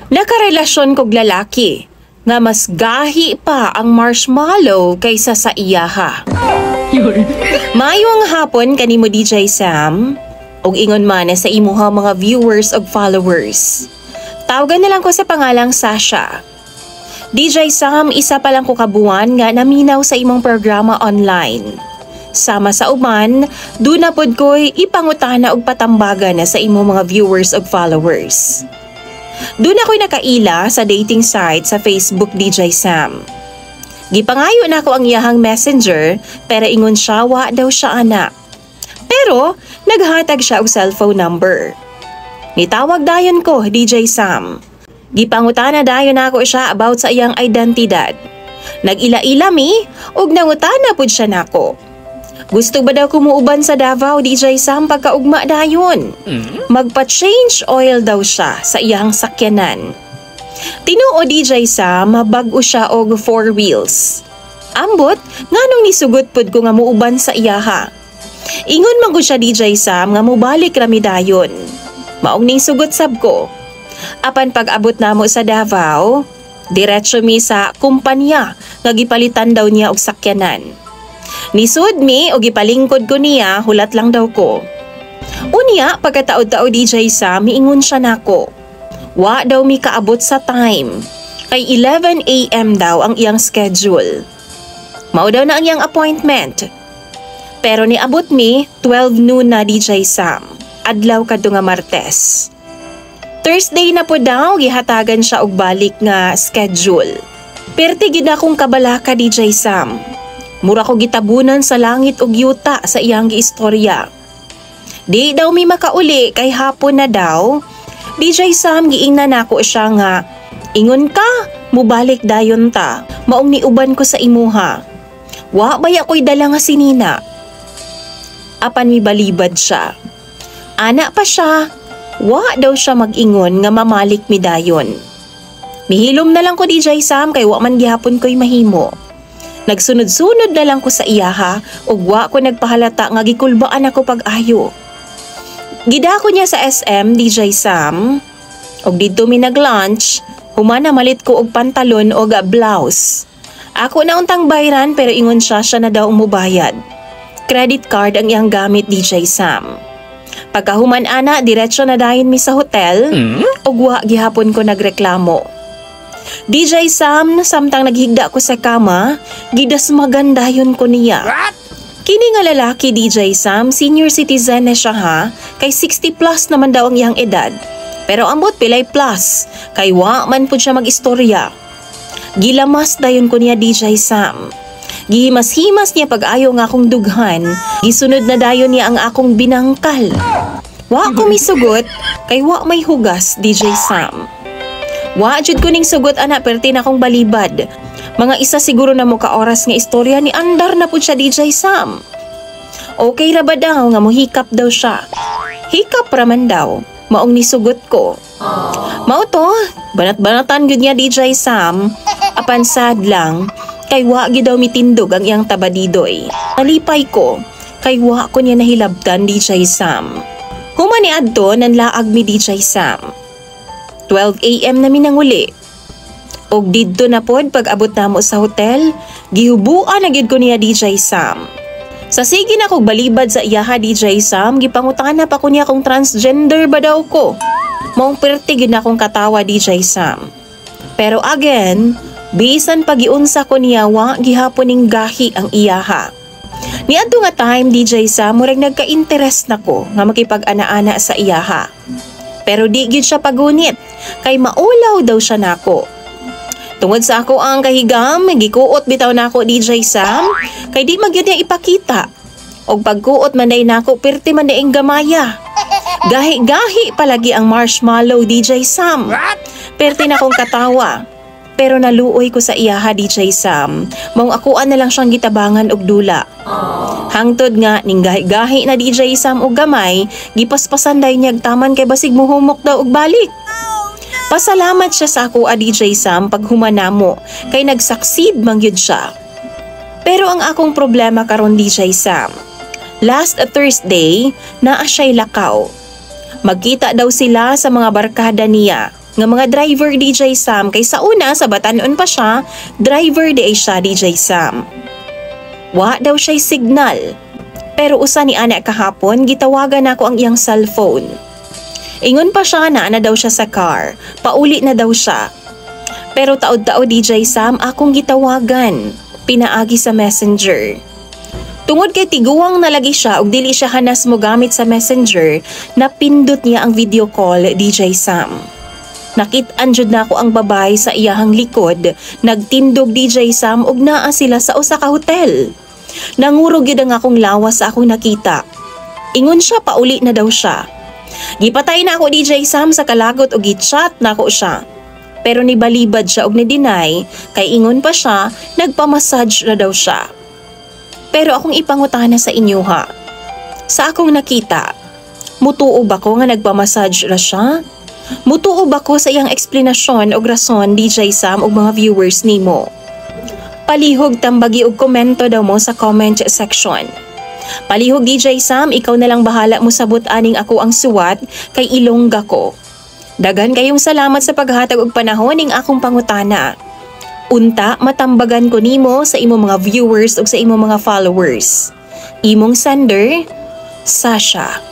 Nakarelasyon kog lalaki nga mas gahi pa ang marshmallow kaysa sa iyaha. Mayong hapon kanimo DJ Sam ug ingon man sa imuha mga viewers ug followers. Tawagan na lang ko sa pangalang Sasha. DJ Sam, isa pa lang ko kabuan nga naminaw sa imong programa online. Sama sa uman, doon na pod ko'y ipangutana og patambagan na sa imong mga viewers ug followers. Doon ako'y nakaila sa dating site sa Facebook DJ Sam. Gipangayo na ako ang iyahang messenger pero ingon siya wa daw siya ana. Pero naghatag siya og cellphone number. Nitawag dayon ko DJ Sam. Gipangutana dayon ako siya about sa iyang identidad. Nag-ila-ila mi ug nangutana pud siya nako. Gusto ba daw kumuuban sa Davao DJ Sam pagkaugma dayon? Magpa-change oil daw siya sa iyang sakyanan. Tinuo DJ Sam mabag-o siya og 4 wheels. Ambot nganong nisugot pud ko nga muuban sa iyaha. Ingon man gud siya DJ Sam nga mobalik rami dayon. Maong ning sugot sab ko. Apan pag-abot namo sa Davao, diretso mi sa kumpanya nga gipalitan daw niya og sakyanan. Nisud mi og gipalingkod ko niya, hulat lang daw ko. Unya pagkataod-taod DJ Sam miingon siya nako. Wa daw mi kaabot sa time. Kay 11 AM daw ang iyang schedule. Mao daw na ang iyang appointment. Pero niabot mi 12 noon na DJ Sam. Adlaw kadto nga Martes. Thursday na po daw gihatagan siya og balik nga schedule. Perti gid akong kabalaka DJ Sam. Mura ko gitabunan sa langit og yuta sa iyang giistorya. Di daw mi makauli kay hapon na daw. DJ Sam giingnan nako siya nga, ingon ka, mubalik dayon ta. Maong niuban ko sa imuha. Wa bay ako'y dala nga sinina. Apan mi balibad siya. Ana pa siya. Wa daw siya mag-ingon nga mamalik mi dayon. Mihilom na lang ko DJ Sam kay wa man gihapon ko'y mahimo. Nagsunod-sunod na lang ko sa iyaha ug wa ko nagpahalata nga gikulbaan ako pag-ayo. Gida ko niya sa SM DJ Sam ug didto mi nag-lunch, humana malit ko og pantalon ug blouse. Ako na untang bayran pero ingon siya na daw mubayad. Credit card ang iyang gamit DJ Sam. Pagkahuman ana, diretso na dayon mi sa hotel ug wa gihapon ko nagreklamo. DJ Sam, samtang naghigda ko sa kama, gidas magandayon ko niya. Kini nga lalaki DJ Sam, senior citizen na siya ha, kay 60 plus naman daw ang iyang edad. Pero ambot pilay plus, kay wa man pud siya mag-istorya. Gilamas dayon ko niya DJ Sam. Gihimas-himas niya pag-ayo nga akong dughan, gisunod na dayon niya ang akong binangkal. Wa ko misugot, kay wa may hugas DJ Sam. Wa jud ko ning sugot ana perti na akong balibad. Mga isa siguro na mo ka oras nga istorya ni andar na pud siya DJ Sam. Okay ra ba daw nga mohikap daw siya? Hikap ra man daw, maong nisugot ko. Mao to, banat-banatan gyud niya DJ Sam. Apan sad lang, kay wa gyud daw mitindog ang iyang tabadidoy. Nalipay ko, kay wa ko niya nahilabtan DJ Sam. Humani adto nanlaag mi DJ Sam. 12 AM na minanguli. Og didto na pod pag-abot namo sa hotel, gihubuan na gid ko niya DJ Sam. Sa sige na kog balibad sa iyaha DJ Sam, gipangutana pa ko niya kung transgender ba daw ko. Maong perti gid na akong katawa DJ Sam. Pero again, bisan pagiunsa ko niya wa gihapon ning gahi ang iyaha. Niadto nga time DJ Sam, murag nagka-interest nako nga makipag-ana-ana sa iyaha. Pero di gyud siya pagunit, kay maulaw daw siya nako. Tungod sa ako ang kahigam, gikuot bitaw nako DJ Sam, kay di magyud niya ipakita. Og pagkuot man day nako, perti man daing gamaya. Gahi-gahi palagi ang marshmallow DJ Sam. Perti na kong katawa. Pero naluoy ko sa iyaha DJ Sam, maong akuan na lang siyang gitabangan og dula. Hangtod nga ning gahi-gahi na DJ Sam og gamay, gipaspasan day niya taman kay basig muhumok daw og balik. Pasalamat siya sa ako DJ Sam pag humanamo, kay nagsaksid man gyud siya. Pero ang akong problema karon DJ Sam, last Thursday naa siya'y lakaw. Magkita daw sila sa mga barkada niya nga mga driver DJ Sam kay sa una sa Batanon pa siya, driver di ay siya DJ Sam. Wa daw siya'y signal. Pero usa ni ana kahapon gitawagan ako ang iyang cellphone. Ingon pa siya na ana daw siya sa car, pauli na daw siya. Pero taod-taod DJ Sam akong gitawagan, pinaagi sa messenger. Tungod kay tiguang nalagi siya ug dili siya hanas mo gamit sa messenger, napindot niya ang video call DJ Sam. Nakit-an jud nako ang babae sa iyahang likod, nagtindog DJ Sam ug naa sila sa usa ka hotel. Nangurog gyud ang akong lawas sa akong nakita. Ingon siya pauli na daw siya. Gipatay na ako DJ Sam sa kalagot ug gichat nako siya. Pero nibalibad siya ug ni-deny kay ingon pa siya nagpa-massage na daw siya. Pero akong ipangutana sa inyo ha. Sa akong nakita, mutuo ba ko nga nagpa-massage na siya? Mutuo ba ko sa iyang eksplanasyon o rason DJ Sam ug mga viewers nimo? Palihog tambagi og komento daw mo sa comment section. Palihog DJ Sam, ikaw na lang bahala mo sabot aning ako ang suwat kay ilongga ko. Dagan kayong salamat sa paghatag og panahon ning akong pangutana. Unta, matambagan ko nimo sa imong mga viewers ug sa imong mga followers. Imong sender, Sasha.